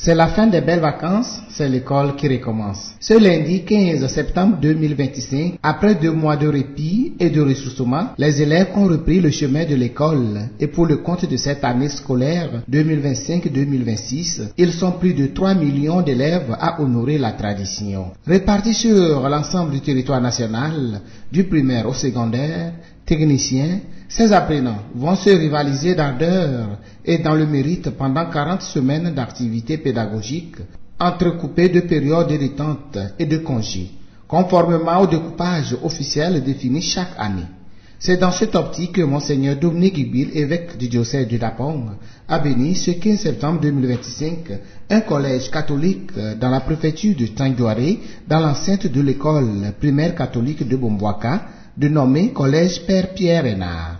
C'est la fin des belles vacances, c'est l'école qui recommence. Ce lundi 15 septembre 2025, après 2 mois de répit et de ressourcement, les élèves ont repris le chemin de l'école et pour le compte de cette année scolaire 2025-2026, ils sont plus de 3 millions d'élèves à honorer la tradition. Répartis sur l'ensemble du territoire national, du primaire au secondaire, techniciens, ces apprenants vont se rivaliser d'ardeur et dans le mérite pendant 40 semaines d'activités pédagogiques, entrecoupées de périodes de détente et de congés, conformément au découpage officiel défini chaque année. C'est dans cette optique que Monseigneur Dominique Guibil, évêque du diocèse de Dapong, a béni ce 15 septembre 2025 un collège catholique dans la préfecture de Tangouaré, dans l'enceinte de l'école primaire catholique de Bombouaka, dénommé Collège Père Pierre Renard.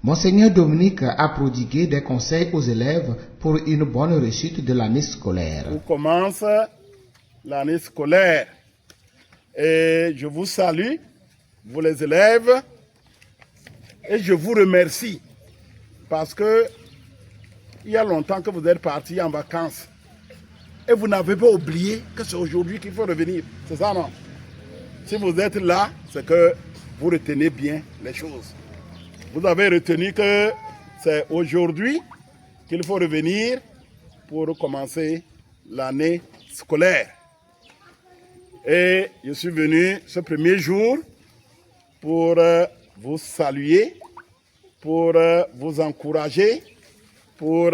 Monseigneur Dominique a prodigué des conseils aux élèves pour une bonne réussite de l'année scolaire. On commence l'année scolaire et je vous salue, vous les élèves, et je vous remercie parce que il y a longtemps que vous êtes partis en vacances et vous n'avez pas oublié que c'est aujourd'hui qu'il faut revenir. C'est ça, non? Si vous êtes là, c'est que vous retenez bien les choses. Vous avez retenu que c'est aujourd'hui qu'il faut revenir pour commencer l'année scolaire. Et je suis venu ce premier jour pour vous saluer, pour vous encourager, pour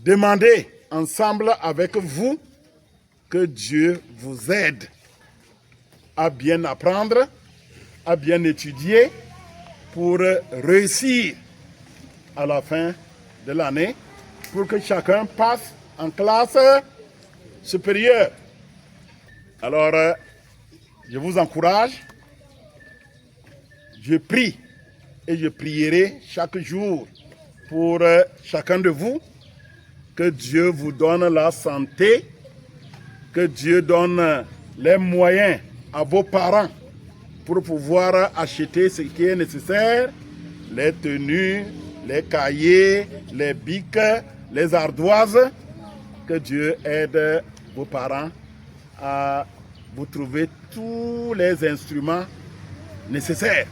demander ensemble avec vous que Dieu vous aide à bien apprendre, à bien étudier pour réussir à la fin de l'année, pour que chacun passe en classe supérieure. Alors, je vous encourage, je prie et je prierai chaque jour pour chacun de vous, que Dieu vous donne la santé, que Dieu donne les moyens à vos parents pour pouvoir acheter ce qui est nécessaire, les tenues, les cahiers, les bics, les ardoises, que Dieu aide vos parents à vous trouver tous les instruments nécessaires.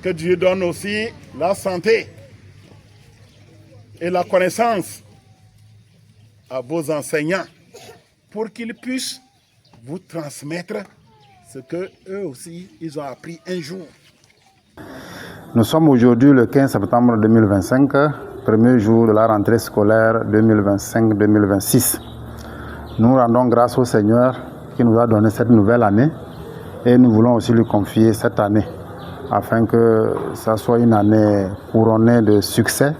Que Dieu donne aussi la santé et la connaissance à vos enseignants pour qu'ils puissent vous transmettre ce que eux aussi, ils ont appris un jour. Nous sommes aujourd'hui le 15 septembre 2025, premier jour de la rentrée scolaire 2025-2026. Nous rendons grâce au Seigneur qui nous a donné cette nouvelle année et nous voulons aussi lui confier cette année afin que ça soit une année couronnée de succès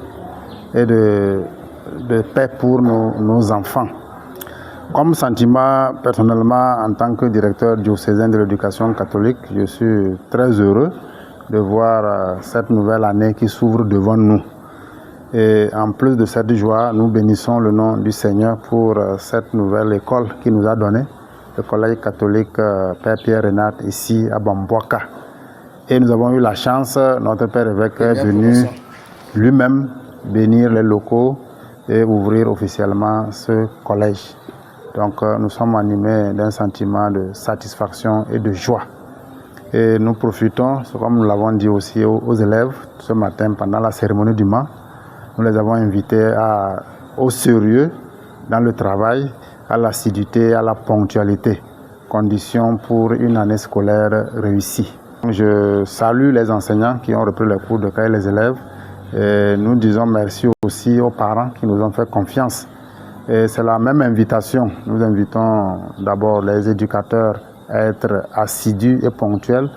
et de paix pour nos enfants. Comme sentiment, personnellement, en tant que directeur diocésain de l'éducation catholique, je suis très heureux de voir cette nouvelle année qui s'ouvre devant nous. Et en plus de cette joie, nous bénissons le nom du Seigneur pour cette nouvelle école qu'il nous a donnée, le collège catholique Père Pierre Renard, ici à Bombouaka. Et nous avons eu la chance, notre Père évêque est venu lui-même bénir les locaux et ouvrir officiellement ce collège. Donc nous sommes animés d'un sentiment de satisfaction et de joie. Et nous profitons, comme nous l'avons dit aussi aux élèves ce matin pendant la cérémonie du mât, nous les avons invités au sérieux dans le travail, à l'assiduité, à la ponctualité, condition pour une année scolaire réussie. Je salue les enseignants qui ont repris les cours de cahier les élèves. Et nous disons merci aussi aux parents qui nous ont fait confiance. Et c'est la même invitation. Nous invitons d'abord les éducateurs à être assidus et ponctuels.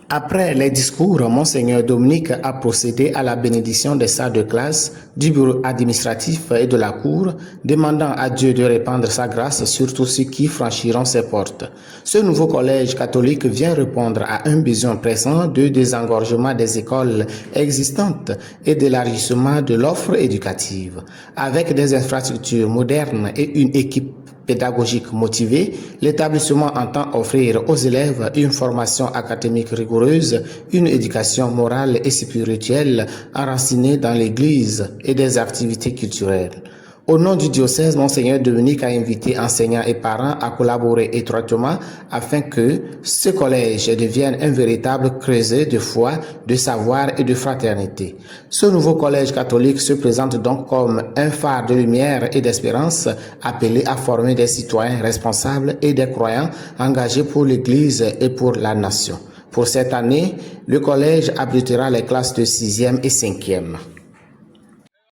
Après les discours, Monseigneur Dominique a procédé à la bénédiction des salles de classe, du bureau administratif et de la cour, demandant à Dieu de répandre sa grâce sur tous ceux qui franchiront ses portes. Ce nouveau collège catholique vient répondre à un besoin pressant de désengorgement des écoles existantes et d'élargissement de l'offre éducative. Avec des infrastructures modernes et une équipe pédagogique motivée, l'établissement entend offrir aux élèves une formation académique rigoureuse, une éducation morale et spirituelle enracinée dans l'Église et des activités culturelles. Au nom du diocèse, Monseigneur Dominique a invité enseignants et parents à collaborer étroitement afin que ce collège devienne un véritable creuset de foi, de savoir et de fraternité. Ce nouveau collège catholique se présente donc comme un phare de lumière et d'espérance appelé à former des citoyens responsables et des croyants engagés pour l'Église et pour la nation. Pour cette année, le collège abritera les classes de 6e et 5e.